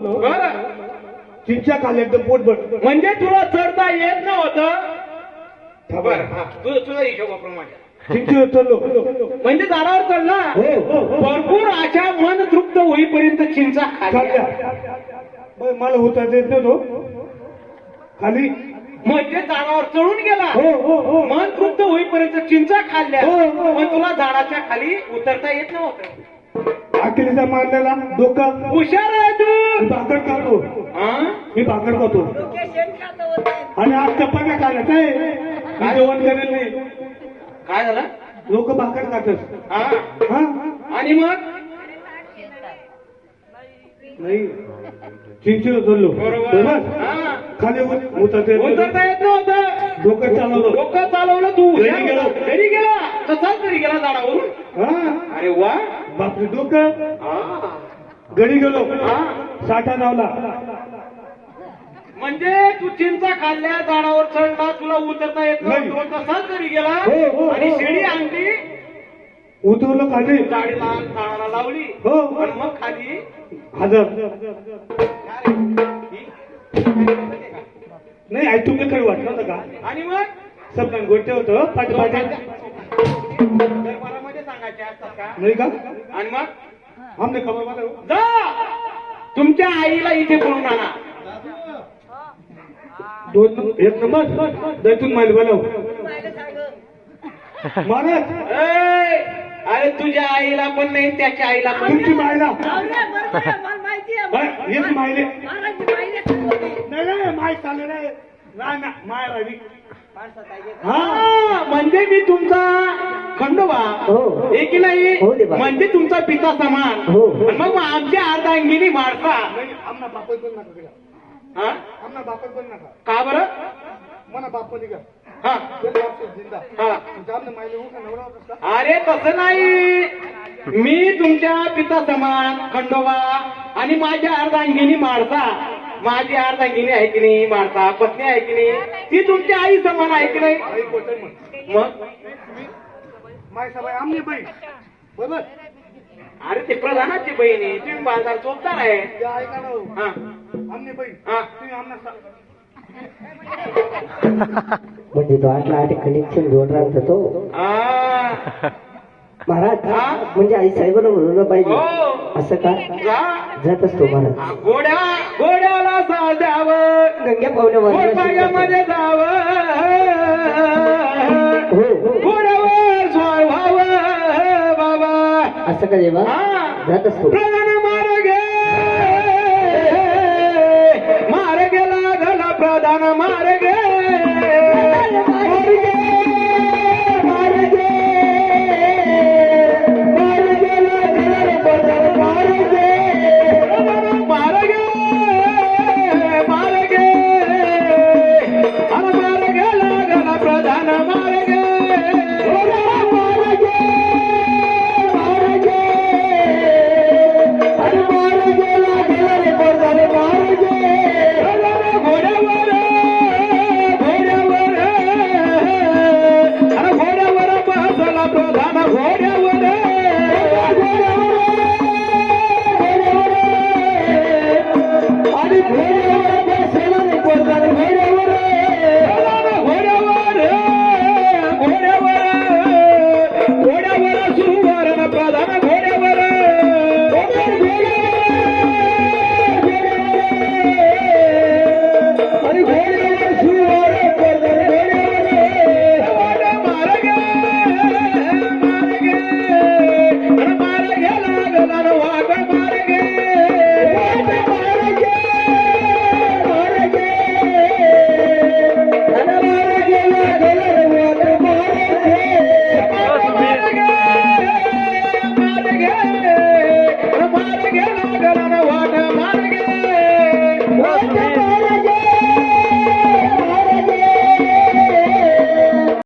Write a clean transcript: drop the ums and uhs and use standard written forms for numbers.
बरं चिंचा खाल्ल्या एकदम पोटभर. म्हणजे तुला चढता येत नव्हतं. बरं हा तुझा हिशोबाप्रमाणे चिंचेवर चढलो. म्हणजे झाडावर चढला. भरपूर अशा मन तृप्त होईपर्यंत चिंचा खाल्ल्या. बरं, मला होता येत नव्हतो खाली. म्हणजे झाडावर चढून गेला. हो. मन तृप्त होईपर्यंत चिंचा खाल्ल्या. हो. पण तुला झाडाच्या खाली उतरता येत नव्हतं. अखिलीचा मारलेला डोकं. हुशार आहे तू. भाकर खातो. हा? मी भाकर खातो आणि आज चपात्या खाल्या. काय मी जेवण करेल नाही. काय झालं? लोक भाकर खातात. हा हा आणि मग नाही चिंचेवर चढलो. बरोबर. बरोबर. हा. खाली उतरता येत उतरता येत नव्हतं. डोकं चालवलं. डोकं चालवलं तू. घरी गेलो. घरी गेला. तसाच घरी गेला झाडावरून. हा अरे वा. बापरे डोकं. हा. घरी गेलो. हा. साठा लावला. म्हणजे तू चिंचा खाल्ल्या, झाडावर चढला, तुला उतरता येत नाही. नव्हतं. तसाच घरी गेला हो. आणि शिडी आणली, उतरलो खाली. झाडीला झाडाला लावली. हो. आणि मग खाली हजार नाही आई तुमच्याकडे वाटलं होतं का? आणि मग सपना गोष्ट होतं पाठपाठ्या दरबारामध्ये सांगायचे असतात का? नाही का? आणि मग आमने खबर मला जा तुमच्या आईला इथे बोलून आणा. दोन एक नंबर दैतून माल बोलाव महाराज. ए, अरे तुझ्या आईला पण नाही, त्याच्या आईला पण तुमची नाही. मायला माहिती हेच मायले आहे माय चालू नाही माय राहिली. हा म्हणजे मी तुमचा खंडोबा हे की नाही, म्हणजे तुमचा पिता समान. आणि मग आमच्या अर्धांगिनी मारसा. आमना बाप पण नका तिला. हा? आमना बाप पण नका का बरं? मना बाप पण का हा जिंदा. हा. आमने मायले नवरा होतास का? अरे तसं नाही, मी तुमच्या पिता समान खंडोबा आणि माझ्या अर्धांगिनी मारसा. माझी अर्धांगिनी आहे की नाही, मारसा पत्नी आहे की नाही, ती तुमच्या आई समान आहे की नाही. आई बोलतोय मग मग माय सबाई आमने बाई बरोबर. अरे ते प्रधानाची बहीण आहे, तुम्ही बाजार चोपदार आहे. त्या ऐका ना हो. हा आमने बाई हा. तुम्ही आमना म्हणजे तो आटला कनेक्शन जोड राहतो तो हा. महाराज. हा? म्हणजे आई साहेबांना म्हणून पाहिजे हो. असं का जा. जात असतो महाराज. घोड्याला साजावं, गंग्या पाहुण्या घोडपाग्यामध्ये जावं, हो घोड्यावर स्वार व्हावं बाबा. असं का देवा हा. जात असतो. प्रधान मार्गे लागला, प्रधान मार्गे